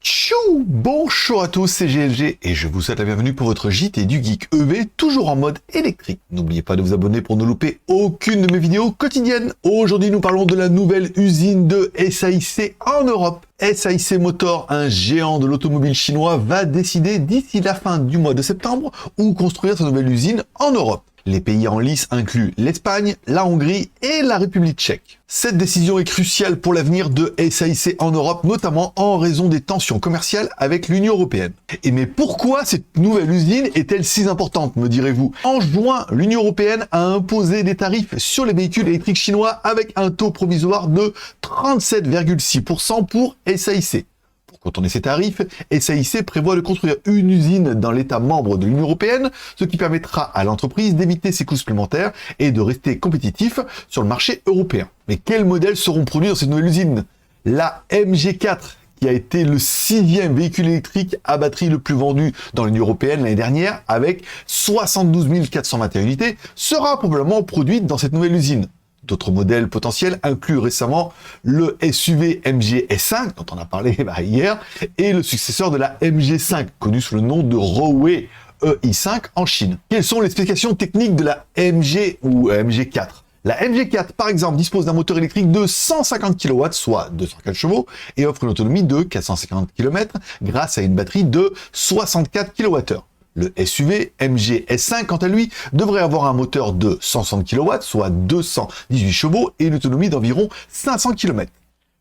Tchou! Bonjour à tous, c'est GLG et je vous souhaite la bienvenue pour votre JT du Geek EV, toujours en mode électrique. N'oubliez pas de vous abonner pour ne louper aucune de mes vidéos quotidiennes. Aujourd'hui, nous parlons de la nouvelle usine de SAIC en Europe. SAIC Motor, un géant de l'automobile chinois, va décider d'ici la fin du mois de septembre où construire sa nouvelle usine en Europe. Les pays en lice incluent l'Espagne, la Hongrie et la République tchèque. Cette décision est cruciale pour l'avenir de SAIC en Europe, notamment en raison des tensions commerciales avec l'Union européenne. Mais pourquoi cette nouvelle usine est-elle si importante, me direz-vous? En juin, l'Union européenne a imposé des tarifs sur les véhicules électriques chinois avec un taux provisoire de 37,6% pour SAIC. Pour contourner ces tarifs, SAIC prévoit de construire une usine dans l'État membre de l'Union européenne, ce qui permettra à l'entreprise d'éviter ses coûts supplémentaires et de rester compétitif sur le marché européen. Mais quels modèles seront produits dans cette nouvelle usine? La MG4, qui a été le 6e véhicule électrique à batterie le plus vendu dans l'Union européenne l'année dernière, avec 72 421 unités, sera probablement produite dans cette nouvelle usine. D'autres modèles potentiels incluent récemment le SUV MG S5, dont on a parlé hier, et le successeur de la MG5, connu sous le nom de Rowei EI5 en Chine. Quelles sont les spécifications techniques de la MG ou MG4? La MG4, par exemple, dispose d'un moteur électrique de 150 kW, soit 204 chevaux, et offre une autonomie de 450 km grâce à une batterie de 64 kWh. Le SUV MG S5, quant à lui, devrait avoir un moteur de 160 kW, soit 218 chevaux, et une autonomie d'environ 500 km.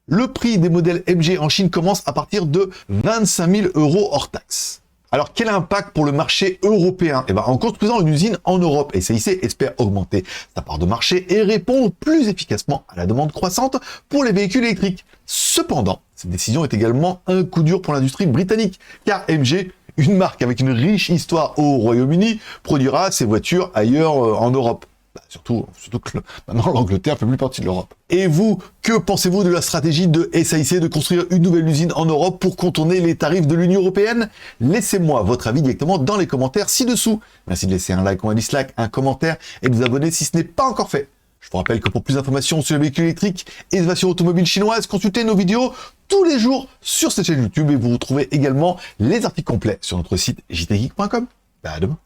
Le prix des modèles MG en Chine commence à partir de 25 000 € hors taxe. Alors, quel impact pour le marché européen? En construisant une usine en Europe, SAIC espère augmenter sa part de marché et répondre plus efficacement à la demande croissante pour les véhicules électriques. Cependant, cette décision est également un coup dur pour l'industrie britannique, car MG, une marque avec une riche histoire au Royaume-Uni, produira ses voitures ailleurs en Europe. Surtout que maintenant l'Angleterre fait plus partie de l'Europe. Et vous, que pensez-vous de la stratégie de SAIC de construire une nouvelle usine en Europe pour contourner les tarifs de l'Union européenne? Laissez-moi votre avis directement dans les commentaires ci-dessous. Merci de laisser un like ou un dislike, un commentaire et de vous abonner si ce n'est pas encore fait. Je vous rappelle que pour plus d'informations sur les véhicules électriques et innovations automobiles chinoises, consultez nos vidéos tous les jours sur cette chaîne YouTube et vous retrouvez également les articles complets sur notre site jtgeek.com. À demain.